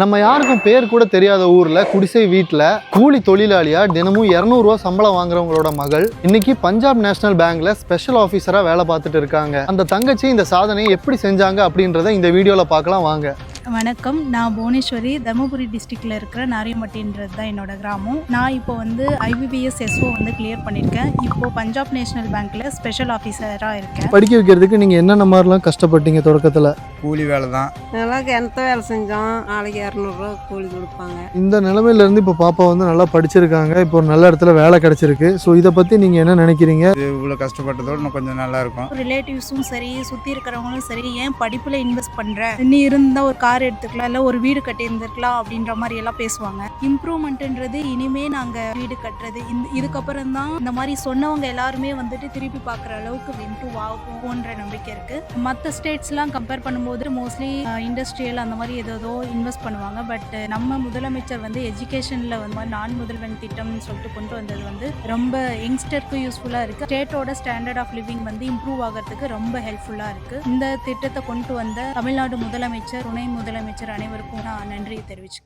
நம்ம யாருக்கும் பேர் கூட தெரியாத ஊர்ல குடிசை வீட்டுல கூலி தொழிலாளியா தினமும் 200 ரூபா சம்பளம் வாங்குறவங்களோட மகள் இன்னைக்கு பஞ்சாப் நேஷனல் பேங்க்ல ஸ்பெஷல் ஆபீசரா வேலை பார்த்துட்டு இருக்காங்க. அந்த தங்கச்சி இந்த சாதனையை எப்படி செஞ்சாங்க அப்படின்றத இந்த வீடியோல பார்க்கலாம் வாங்க. வணக்கம், நான் புவனேஸ்வரி, தர்மபுரி டிஸ்ட்ரிக்டில் இருக்கிற நாரியம்பட்டின்றது தான் என்னோட கிராமம். நான் இப்போ IBPS SO கிளியர் பண்ணியிருக்கேன். இப்போ பஞ்சாப் நேஷனல் பேங்க்கில் ஸ்பெஷல் ஆஃபீஸராக இருக்கேன். படிக்க வைக்கிறதுக்கு நீங்கள் என்னென்ன மாதிரிலாம் கஷ்டப்பட்டீங்க? தொடக்கத்தில் கூலி வேலை தான். நல்லா கிணத்த வேலை செஞ்சோம். நாளைக்கு 200 ரூபா கூலி கொடுப்பாங்க. இந்த நிலைமையிலேருந்து இப்போ பாப்பா நல்லா படிச்சிருக்காங்க, இப்போ ஒரு நல்ல இடத்துல வேலை கிடைச்சிருக்கு. ஸோ இதை பற்றி நீங்கள் என்ன நினைக்கிறீங்க? இவ்வளோ கஷ்டப்பட்டதோடு இன்னும் கொஞ்சம் நல்லா இருக்கும். ரிலேட்டிவ்ஸும் சரி, சுற்றி இருக்கிறவங்களும் சரி, ஏன் படிப்பில் இன்வெஸ்ட் பண்ணுறேன், நீ இருந்தால் ஒரு கார் எடுத்துக்கலாம், இல்லை ஒரு வீடு கட்டி இருந்திருக்கலாம் அப்படின்ற மாதிரி எல்லாம் பேசுவாங்க. இம்ப்ரூவ்மெண்ட்ன்றது இனிமே நாங்கள் வீடு கட்டுறது இதுக்கப்புறம் தான் இந்த மாதிரி சொன்னவங்க எல்லாருமே திருப்பி பார்க்குற அளவுக்கு இம்ப்ரூவ் ஆகும்ன்ற நம்பிக்கை இருக்கு. மற்ற ஸ்டேட்ஸ்லாம் கம்பேர் பண்ணும்போது மோஸ்ட்லி இண்டஸ்ட்ரியல் அந்த மாதிரி ஏதோ இன்வெஸ்ட் பண்ணுவாங்க. பட் நம்ம முதலமைச்சர் எஜுகேஷனில் நான் முதல்வன் திட்டம்னு சொல்லிட்டு கொண்டு வந்தது ரொம்ப யங்ஸ்டருக்கு யூஸ்ஃபுல்லாக இருக்குது. ஸ்டேட்டோட ஸ்டாண்டர்ட் ஆஃப் லிவிங் இம்ப்ரூவ் ஆகிறதுக்கு ரொம்ப ஹெல்ப்ஃபுல்லாக இருக்குது. இந்த திட்டத்தை கொண்டு வந்த தமிழ்நாடு முதலமைச்சர், துணை முதலமைச்சர் அனைவருக்கும் நான் நன்றி தெரிவிச்சுக்கிறேன்.